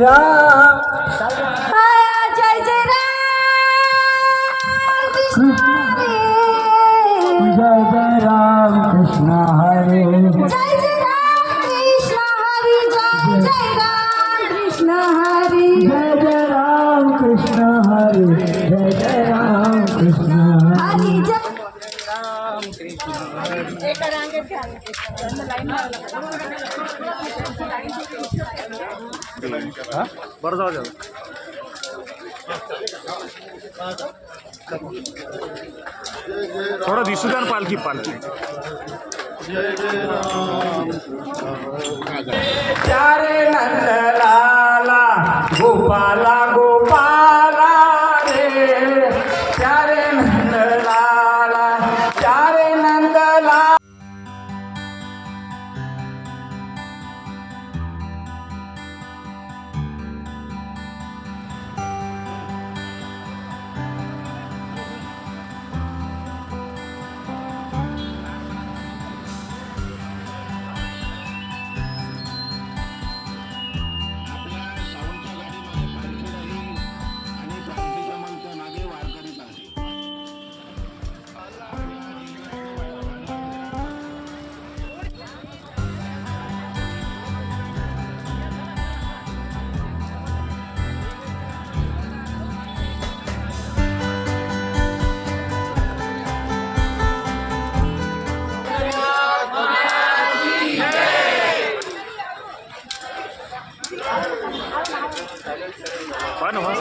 राम जय जय राम कृष्ण हरे जय जय राम कृष्ण हरे जय जय राम कृष्ण हरे जय जय राम कृष्ण हरे जय जय राम कृष्ण हरे जय जय राम कृष्ण हरे हरे जय बरं जाऊ द्या. थोडं दिसू द्या ना पालखी पालखी. चारे नंदलाला गोपाला गोपाला रे चारे नंदलाला चारे नंदलाला पण हो.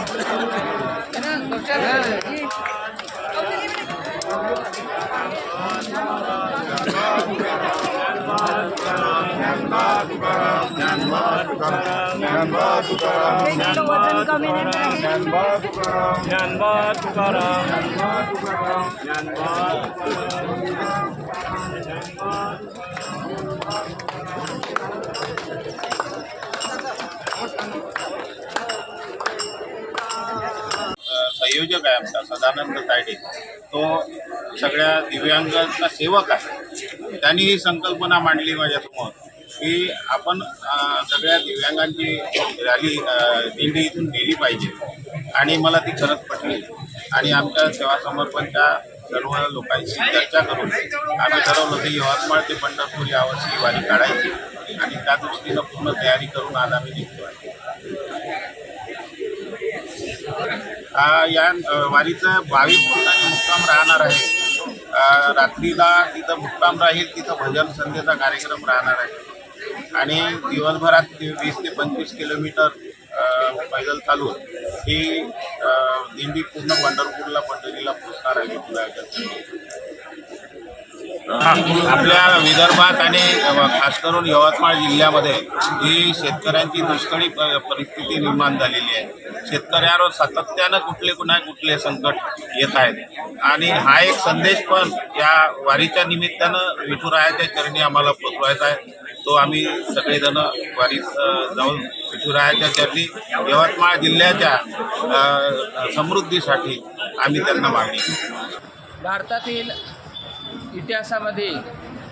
संयोजक आहे आमचा सदानंद तायडे. तो सगळ्या दिव्यांगांचा सेवक आहे. त्यांनी ही संकल्पना मांडली माझ्यासमोर की आपण सगळ्या दिव्यांगांची रॅली दिंडी इथून गेली पाहिजे आणि मला ती खरंच पटली आणि आमच्या सेवा समर्पणच्या सर्व लोकांशी चर्चा करून आम्ही ठरवलं की यवतमाळ ते पंढरपूर यावर्षी ही वारी काढायची आणि त्या दृष्टीनं पूर्ण तयारी करून आज आम्ही निघतो आहे. या वारीचं 22 ठिकाणी मुक्काम राहणार आहे. रात्रीला तिथं मुक्काम राहील, तिथं भजन संध्येचा कार्यक्रम राहणार आहे आणि दिवसभरात 20 ते 25 किलोमीटर पैदल चालून ही दिंडी पूर्ण पंढरीला पोचणार आहे. आपल्या विदर्भात आणि खास करून यवतमाळ जिल्ह्यामध्ये ही शेतकऱ्यांची दुष्काळी परिस्थिती निर्माण झालेली आहे. शेतकऱ्यावर सातत्यानं कुठले संकट येत आहेत आणि हा एक संदेश पण या वारीच्या निमित्तानं विठुरायाच्या चरणी आम्हाला पोचवायचा आहे. तो आम्ही सगळेजण वारीत जाऊन विठुरायाच्या चरणी यवतमाळ जिल्ह्याच्या समृद्धीसाठी आम्ही त्यांना मागणी करू. भारतातील इतिहासामध्ये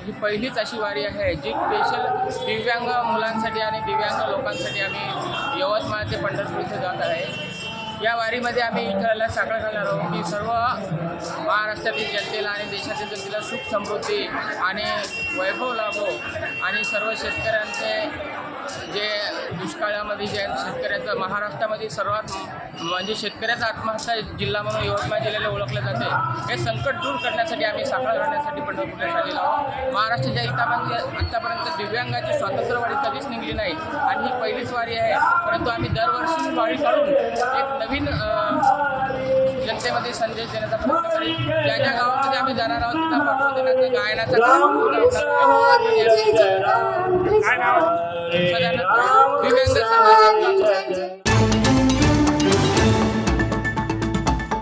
ही पहिलीच अशी वारी आहे जी स्पेशल दिव्यांग मुलांसाठी आणि दिव्यांग लोकांसाठी आम्ही यवतमाळ ते पंढरपूर इथे जात आहे. या वारीमध्ये आम्ही इकडला साखर घालणार आहोत की सर्व महाराष्ट्रातील जनतेला आणि देशातील जनतेला सुख समृद्धी आणि वैभव लाभो आणि सर्व शेतकऱ्यांचे जे दुष्काळामध्ये जे शेतकऱ्यांचं महाराष्ट्रामध्ये सर्वात म्हणजे शेतकऱ्याचा आत्महत्या जिल्हा म्हणून यवतमाळ जिल्ह्याला ओळखले जाते. हे संकट दूर करण्यासाठी आम्ही साखर घालण्यासाठी पंढरपूरला झालेलो आहोत. महाराष्ट्राच्या इतिहासामध्ये आत्तापर्यंत दिव्यांगाची स्वातंत्र्य वारी कधीच निघली नाही आणि ही पहिलीच वारी आहे. परंतु आम्ही दरवर्षी वारी काढून एक नवीन जनतेमध्ये संदेश देण्याचा प्रयत्न करेल. ज्या ज्या गावामध्ये आम्ही जाणार आहोत तिथं पाठवून देण्याचा गायनाचा दिव्यांग